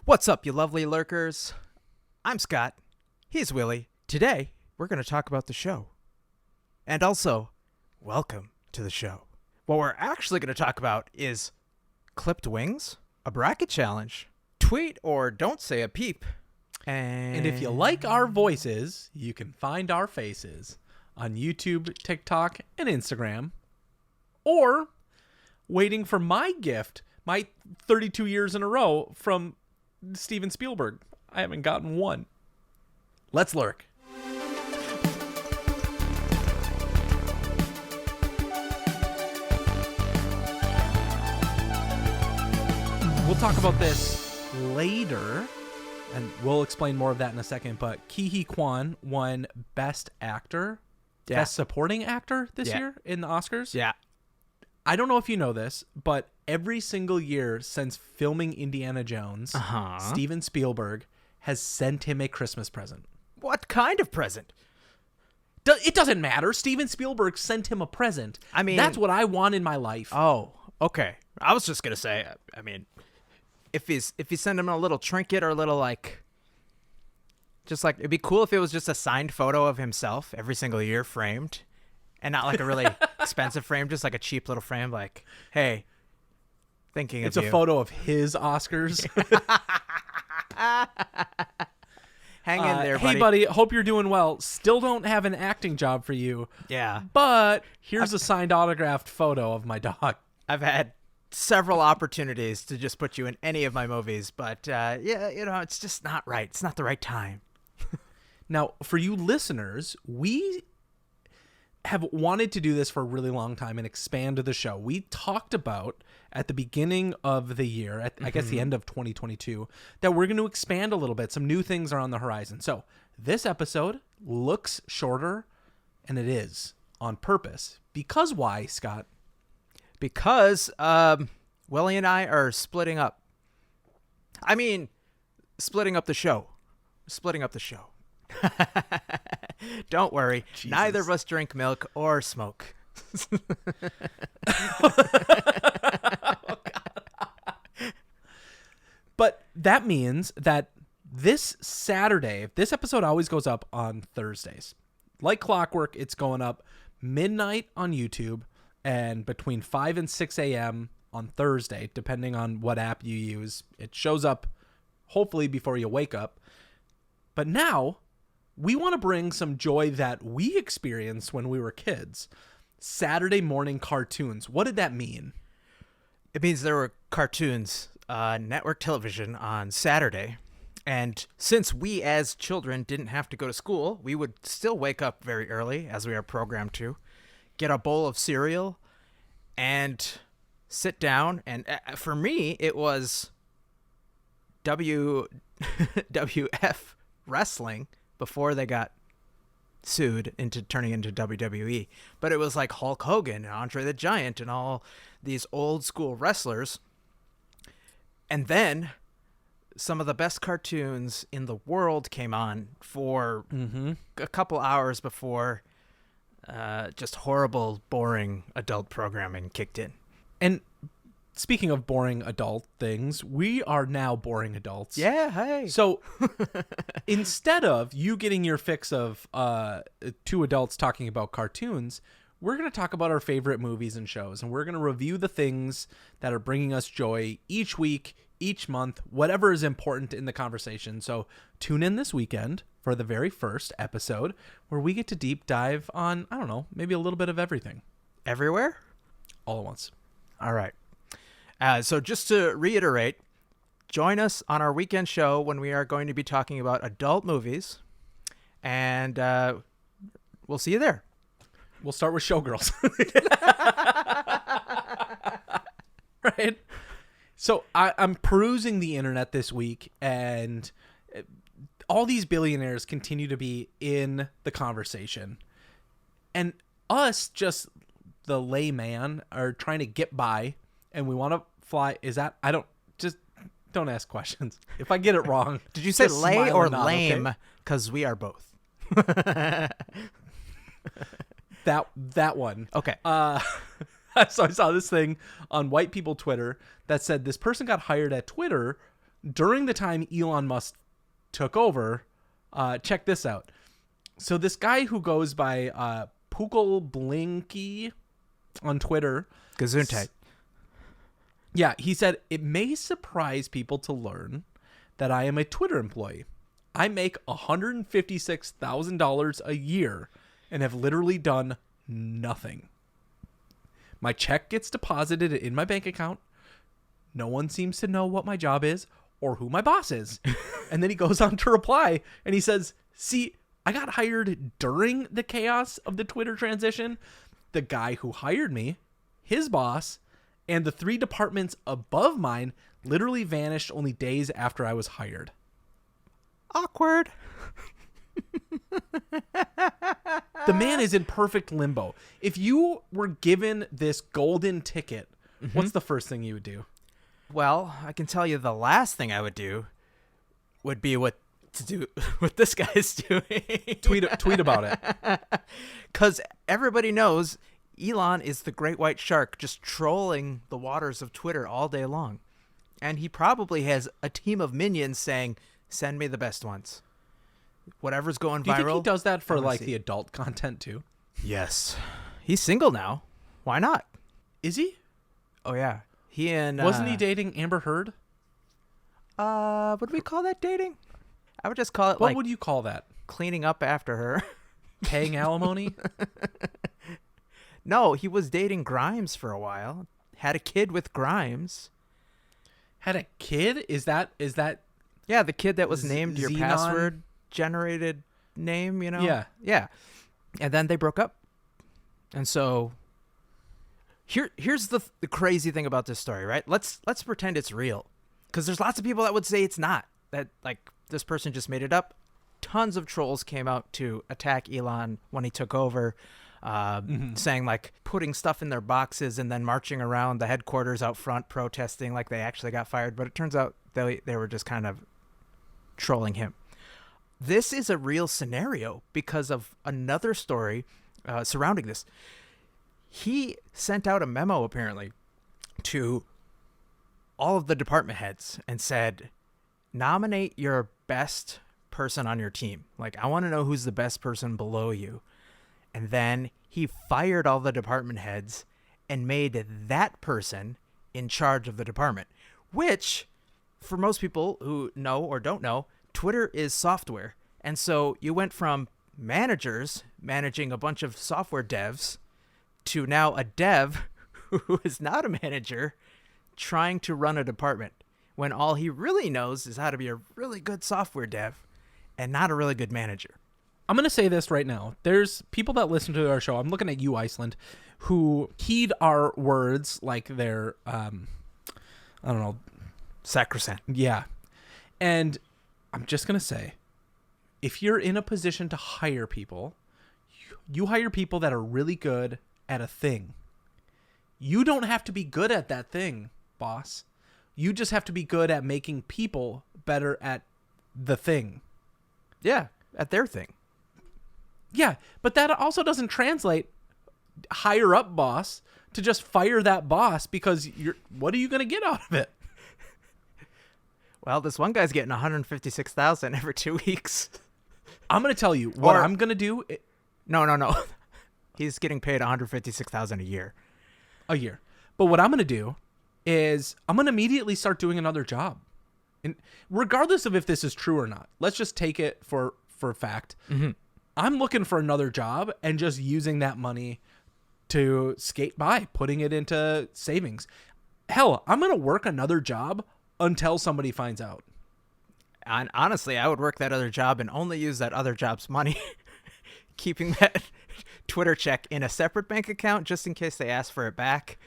What's up, you lovely lurkers? I'm Scott. He's Willie. Today, we're going to talk about the show. And also, welcome to the show. What we're actually going to talk about is clipped wings, a bracket challenge, tweet or don't say a peep, And if you like our voices, you can find our faces on YouTube, TikTok, and Instagram. Or waiting for my gift, my 32 years in a row from Steven Spielberg. I haven't gotten one. Let's lurk. We'll talk about this later, and we'll explain more of that in a second, but Ke Quan won Best Actor, Best Supporting Actor this year in the Oscars. Yeah. I don't know if you know this, but every single year since filming Indiana Jones, Steven Spielberg has sent him a Christmas present. What kind of present? It doesn't matter. Steven Spielberg sent him a present. I mean, that's what I want in my life. Oh, okay. I was just going to say, I mean, if you send him a little trinket or a little it'd be cool if it was just a signed photo of himself every single year framed. And not like a really expensive frame, just like a cheap little frame. Like, hey, thinking it's of you. It's a photo of his Oscars. Hang in there, buddy. Hey, buddy, hope you're doing well. Still don't have an acting job for you. Yeah. But here's a signed autographed photo of my dog. I've had several opportunities to just put you in any of my movies. But, it's just not right. It's not the right time. Now, for you listeners, we have wanted to do this for a really long time and expand the show. We talked about at the beginning of the year, I guess the end of 2022, that we're going to expand a little bit. Some new things are on the horizon. So this episode looks shorter, and it is on purpose. Because why, Scott? Because Willie and I are splitting up. I mean, splitting up the show. Splitting up the show. Don't worry. Jesus. Neither of us drink milk or smoke. But that means that this Saturday, this episode always goes up on Thursdays. Like clockwork, it's going up midnight on YouTube and between 5 and 6 a.m. on Thursday, depending on what app you use. It shows up hopefully before you wake up. But now we want to bring some joy that we experienced when we were kids. Saturday morning cartoons. What did that mean? It means there were cartoons, network television on Saturday. And since we as children didn't have to go to school, we would still wake up very early, as we are programmed to, get a bowl of cereal and sit down. And for me, it was WWF wrestling before they got sued into turning into WWE. But it was like Hulk Hogan and Andre the Giant and all these old school wrestlers. And then some of the best cartoons in the world came on for a couple hours before just horrible, boring adult programming kicked in. And speaking of boring adult things, we are now boring adults. Yeah, hey. So instead of you getting your fix of two adults talking about cartoons, we're going to talk about our favorite movies and shows, and we're going to review the things that are bringing us joy each week, each month, whatever is important in the conversation. So tune in this weekend for the very first episode where we get to deep dive on, I don't know, maybe a little bit of everything. Everywhere? All at once. All right. So just to reiterate, join us on our weekend show when we are going to be talking about adult movies, and we'll see you there. We'll start with Showgirls. Right? So I'm perusing the internet this week, and all these billionaires continue to be in the conversation. And us, just the layman, are trying to get by, and we want to fly. Don't ask questions. If I get it wrong. Did you say lay or lame? Because we are both. That one. Okay. So I saw this thing on white people Twitter that said this person got hired at Twitter during the time Elon Musk took over, check this out. So this guy who goes by Pukal Blinky on Twitter. Gesundheit. Yeah, he said, it may surprise people to learn that I am a Twitter employee. I make $156,000 a year and have literally done nothing. My check gets deposited in my bank account. No one seems to know what my job is or who my boss is. And then he goes on to reply and he says, see, I got hired during the chaos of the Twitter transition. The guy who hired me, his boss, and the 3 departments above mine literally vanished only days after I was hired. Awkward. The man is in perfect limbo. If you were given this golden ticket, what's the first thing you would do? Well, I can tell you the last thing I would do would be what this guy's doing. Tweet about it. Because everybody knows Elon is the great white shark just trolling the waters of Twitter all day long. And he probably has a team of minions saying, send me the best ones. Whatever's going viral. Do you think he does that for like the adult content too? Yes. He's single now. Why not? Is he? Oh, yeah. He and... Wasn't he dating Amber Heard? Would we call that dating? I would just call it what would you call that? Cleaning up after her. Paying alimony? No, he was dating Grimes for a while. Had a kid with Grimes. Had a kid? Is that Yeah, the kid that was named your Xenon? password generated name, you know? Yeah. Yeah. And then they broke up. And so here's the crazy thing about this story, right? Let's pretend it's real. Because there's lots of people that would say it's not. That, like, this person just made it up. Tons of trolls came out to attack Elon when he took over, saying, like, putting stuff in their boxes and then marching around the headquarters out front protesting like they actually got fired. But it turns out they were just kind of trolling him. This is a real scenario because of another story surrounding this. He sent out a memo, apparently, to all of the department heads and said, nominate your best person on your team. Like, I want to know who's the best person below you. And then he fired all the department heads and made that person in charge of the department, which, for most people who know or don't know, Twitter is software. And so you went from managers managing a bunch of software devs to now a dev who is not a manager trying to run a department when all he really knows is how to be a really good software dev and not a really good manager. I'm going to say this right now. There's people that listen to our show. I'm looking at you, Iceland, who heed our words like they're, I don't know. Sacrosanct. Yeah. And I'm just going to say, if you're in a position to hire people, you hire people that are really good at a thing. You don't have to be good at that thing, boss. You just have to be good at making people better at the thing. Yeah, at their thing. Yeah, but that also doesn't translate higher up boss to just fire that boss because what are you going to get out of it? Well, this one guy's getting $156,000 every 2 weeks. I'm going to tell you what I'm going to do. No. He's getting paid $156,000 a year. A year. But what I'm going to do is I'm going to immediately start doing another job. And regardless of if this is true or not, let's just take it for fact. Mm-hmm. I'm looking for another job and just using that money to skate by, putting it into savings. Hell, I'm going to work another job until somebody finds out. And honestly, I would work that other job and only use that other job's money, keeping that Twitter check in a separate bank account just in case they ask for it back.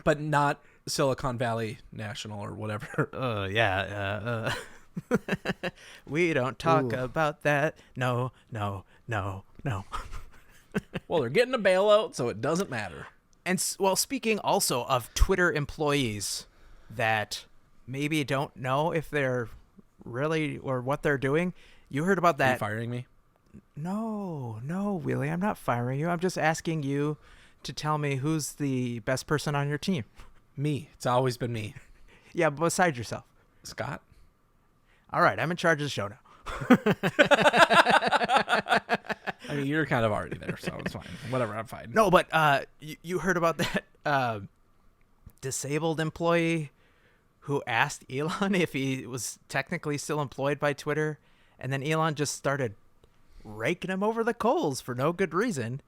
But not Silicon Valley National or whatever. Yeah. We don't talk about that. No. Well, they're getting a bailout, so it doesn't matter. And, well, speaking also of Twitter employees that maybe don't know if they're really or what they're doing, you heard about that. Are you firing me? No, Willie, I'm not firing you. I'm just asking you to tell me who's the best person on your team. Me. It's always been me. Yeah, besides yourself. Scott? All right, I'm in charge of the show now. I mean, you're kind of already there, so it's fine. Whatever, I'm fine. No, but you heard about that disabled employee who asked Elon if he was technically still employed by Twitter, and then Elon just started raking him over the coals for no good reason,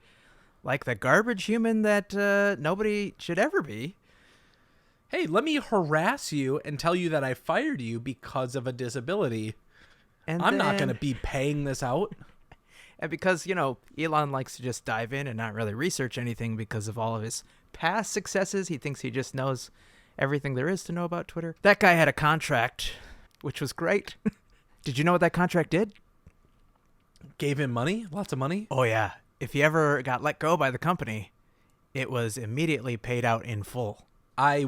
like the garbage human that nobody should ever be. Hey, let me harass you and tell you that I fired you because of a disability. And I'm not then- going to be paying this out. And because, Elon likes to just dive in and not really research anything because of all of his past successes, he thinks he just knows everything there is to know about Twitter. That guy had a contract, which was great. Did you know what that contract did? Gave him money, lots of money. Oh, yeah. If he ever got let go by the company, it was immediately paid out in full. I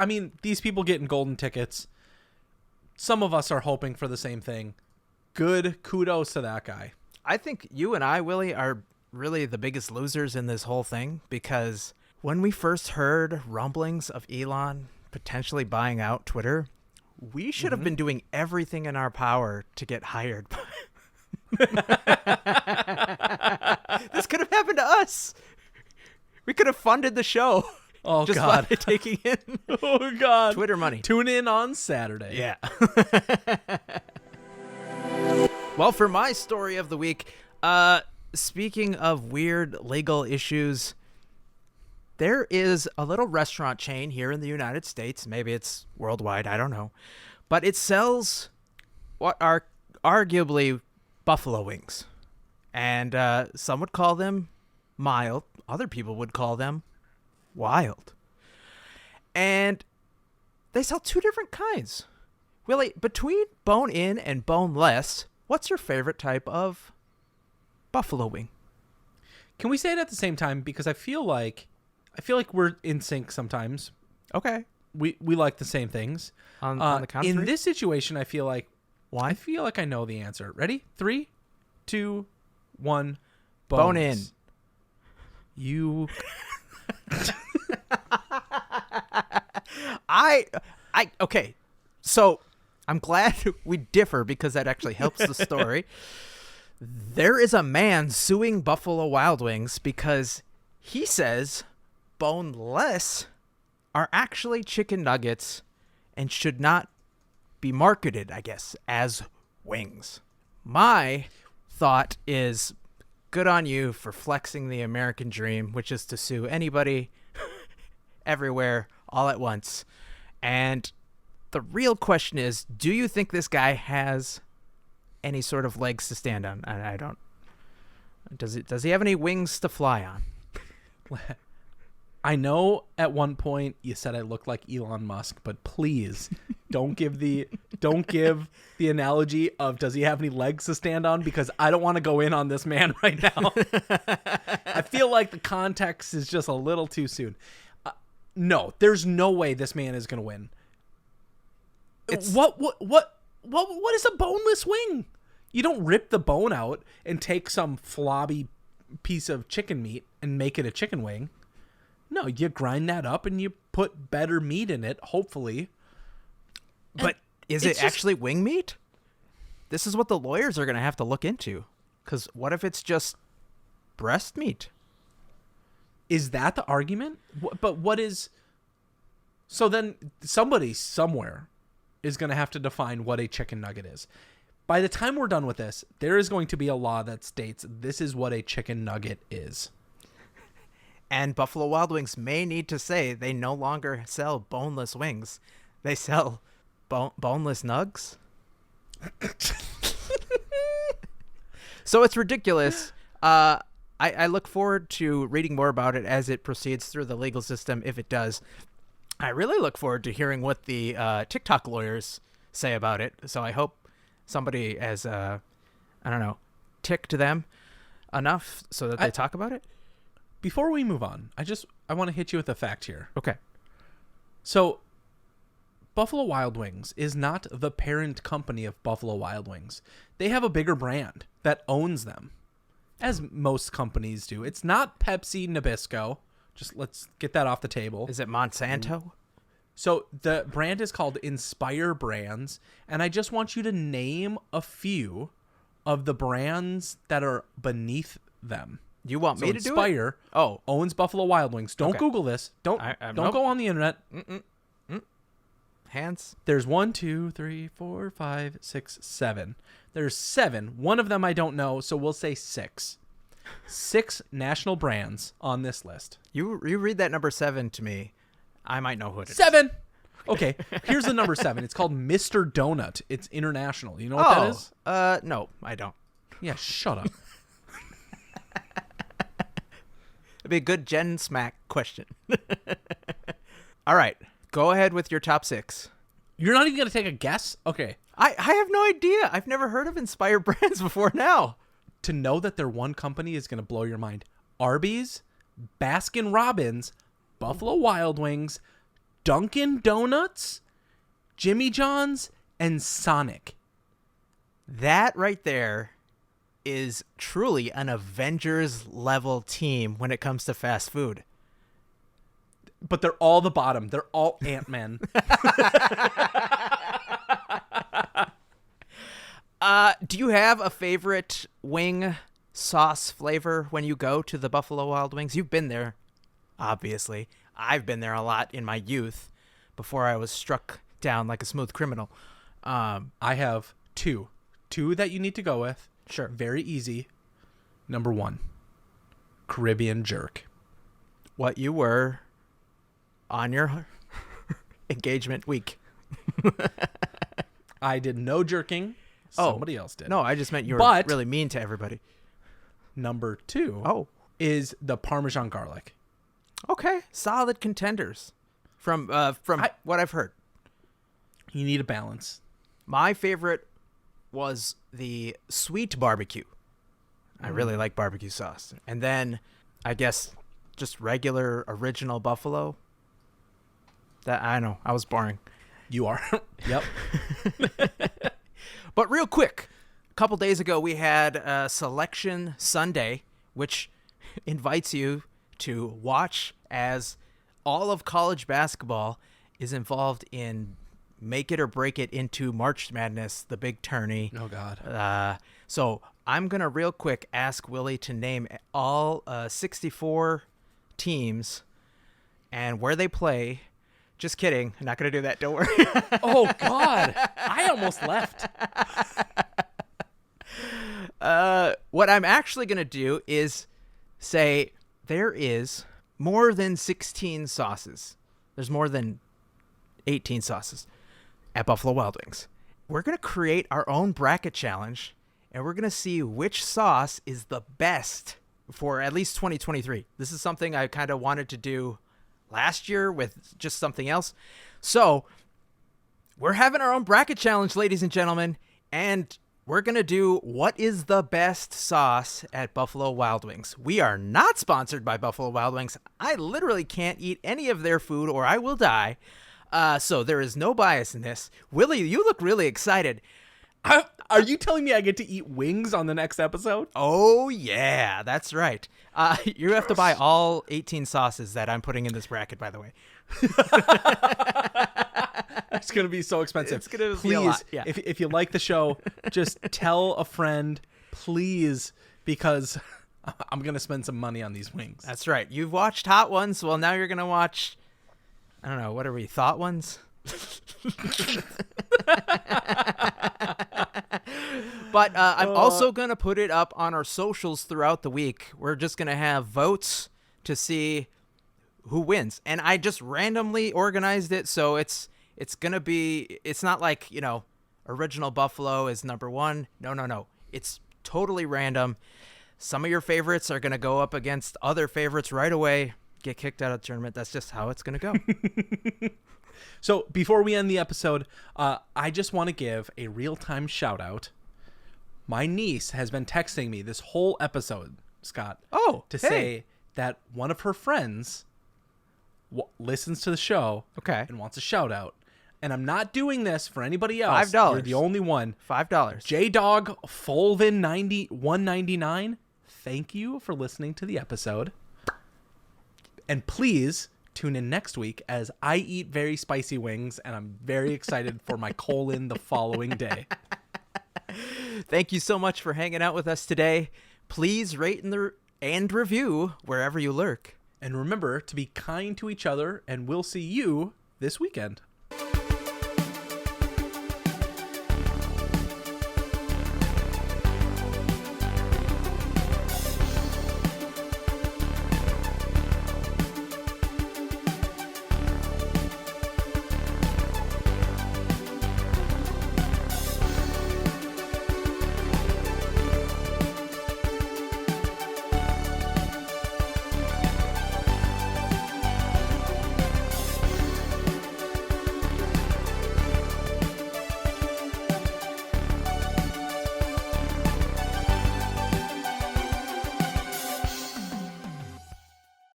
mean, these people getting golden tickets. Some of us are hoping for the same thing. Good kudos to that guy. I think you and I, Willie, are really the biggest losers in this whole thing because when we first heard rumblings of Elon potentially buying out Twitter, we should have been doing everything in our power to get hired. This could have happened to us. We could have funded the show. Oh, just God. by taking in Oh, God. Twitter money. Tune in on Saturday. Yeah. Well, for my story of the week, speaking of weird legal issues, there is a little restaurant chain here in the United States. Maybe it's worldwide. I don't know. But it sells what are arguably buffalo wings. And some would call them mild. Other people would call them wild. And they sell two different kinds. Willie, between bone-in and boneless, what's your favorite type of buffalo wing? Can we say it at the same time? Because I feel like we're in sync sometimes. Okay. We like the same things. On the count of in three? this situation, I feel like One. I know the answer. Ready? 3, 2, 1. Bone in. You. Okay. So I'm glad we differ because that actually helps the story. There is a man suing Buffalo Wild Wings because he says boneless are actually chicken nuggets and should not be marketed, I guess, as wings. My thought is good on you for flexing the American dream, which is to sue anybody everywhere all at once. And the real question is, do you think this guy has any sort of legs to stand on? I don't. Does he have any wings to fly on? I know at one point you said I look like Elon Musk, but please don't give the analogy of does he have any legs to stand on, because I don't want to go in on this man right now. I feel like the context is just a little too soon. No, there's no way this man is going to win. What is a boneless wing? You don't rip the bone out and take some flobby piece of chicken meat and make it a chicken wing. No, you grind that up and you put better meat in it, hopefully. But is it actually wing meat? This is what the lawyers are going to have to look into. Because what if it's just breast meat? Is that the argument? But what is... So then somebody somewhere is going to have to define what a chicken nugget is. By the time we're done with this, there is going to be a law that states this is what a chicken nugget is. And Buffalo Wild Wings may need to say they no longer sell boneless wings. They sell boneless nugs. So it's ridiculous. I look forward to reading more about it as it proceeds through the legal system, if it does. I really look forward to hearing what the TikTok lawyers say about it. So I hope somebody has, ticked them enough so that they talk about it. Before we move on, I want to hit you with a fact here. Okay. So, Buffalo Wild Wings is not the parent company of Buffalo Wild Wings. They have a bigger brand that owns them, as most companies do. It's not Pepsi Nabisco. Just let's get that off the table. Is it Monsanto? So the brand is called Inspire Brands, and I just want you to name a few of the brands that are beneath them. You want So me to do it? Inspire Oh, owns Buffalo Wild Wings. Don't Okay. Google this. Don't I'm don't nope. go on the internet. hands. There's 1, 2, 3, 4, 5, 6, 7. There's 7. One of them I don't know, so we'll say 6. 6 national brands on this list. You read that number 7 to me. I might know who it is. 7. Okay, here's the number 7. It's called Mr. Donut. It's international. You know what that is? No, I don't. Yeah, shut up. It'd be a good Gen Smack question. All right, go ahead with your top 6. You're not even going to take a guess? Okay. I have no idea. I've never heard of Inspire Brands before now. To know that their one company is going to blow your mind. Arby's, Baskin Robbins, Buffalo Wild Wings, Dunkin' Donuts, Jimmy John's, and Sonic. That right there is truly an Avengers level team when it comes to fast food. But they're all the bottom. They're all Ant-Man. Do you have a favorite wing sauce flavor when you go to the Buffalo Wild Wings? You've been there, obviously. I've been there a lot in my youth before I was struck down like a smooth criminal. I have 2. 2 that you need to go with. Sure. Very easy. Number 1, Caribbean jerk. What you were on your engagement week. I did no jerking. Somebody else did. No, I just meant you were But- really mean to everybody. Number 2 Oh, is the Parmesan garlic. okay. Solid contenders from what I've heard. You need a balance. My favorite was the sweet barbecue. I really like barbecue sauce. And then I guess just regular original buffalo. That I know, I was boring. You are. Yep. But real quick, a couple days ago we had a Selection Sunday, which invites you to watch as all of college basketball is involved in make it or break it into March Madness, the big tourney. Oh, God. So I'm going to real quick ask Willie to name all 64 teams and where they play. Just kidding. I'm not going to do that. Don't worry. Oh, God. I almost left. What I'm actually going to do is say there is more than 16 sauces. There's more than 18 sauces at Buffalo Wild Wings. We're going to create our own bracket challenge, and we're going to see which sauce is the best for at least 2023. This is something I kind of wanted to do last year with just something else. So we're having our own bracket challenge, ladies and gentlemen, and we're going to do what is the best sauce at Buffalo Wild Wings. We are not sponsored by Buffalo Wild Wings. I literally can't eat any of their food or I will die. So there is no bias in this. Willie, you look really excited. Are you telling me I get to eat wings on the next episode? Oh, yeah, that's right. You have to buy all 18 sauces that I'm putting in this bracket, by the way. It's going to be so expensive. It's gonna please, be a lot, yeah. if you like the show, just tell a friend, please, because I'm going to spend some money on these wings. That's right. You've watched Hot Ones. Well, now you're going to watch, I don't know, what are we, Thought Ones? But I'm also going to put it up on our socials throughout the week. We're just going to have votes to see who wins. And I just randomly organized it, so it's going to be, it's not like, you know, original Buffalo is number 1. No. It's totally random. Some of your favorites are going to go up against other favorites right away, get kicked out of the tournament. That's just how it's going to go. So before we end the episode, I just want to give a real-time shout-out. My niece has been texting me this whole episode, Scott, to say that one of her friends listens to the show and wants a shout-out. And I'm not doing this for anybody else. $5. You're the only one. $5. J-Dog Folvin 199. Thank you for listening to the episode. And please tune in next week as I eat very spicy wings, and I'm very excited for my colon the following day. Thank you so much for hanging out with us today. Please rate and review wherever you lurk. And remember to be kind to each other, and we'll see you this weekend.